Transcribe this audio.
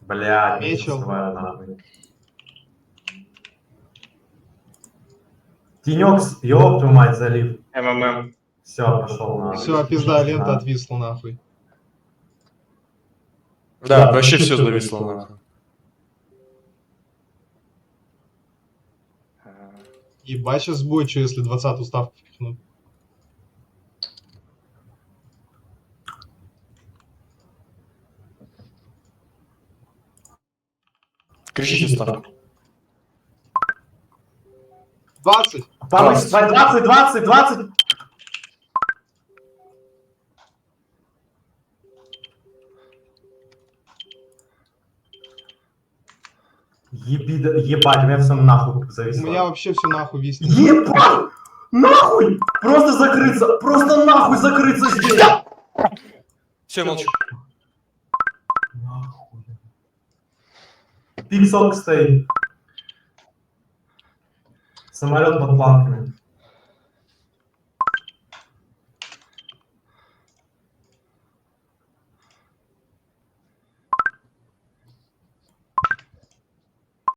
Блядь, не Мечел. успеваю нахуй. Тенек, ёб твою мать, залив. МММ. Все, пошел на. Все, пизда, лента отвисла нахуй. Да, вообще все зависло нахуй. Ебать, сейчас будет, что если 20-ю ставку впихнут. Кричите ставку. 20! Повысь, 20, 20, 20. Ебать, у меня все нахуй У зависло. меня вообще все нахуй виснет. Ебать! Нахуй! Просто нахуй закрыться здесь! Все, молчу. Нахуй. Пиксел стоит. Самолет под планками.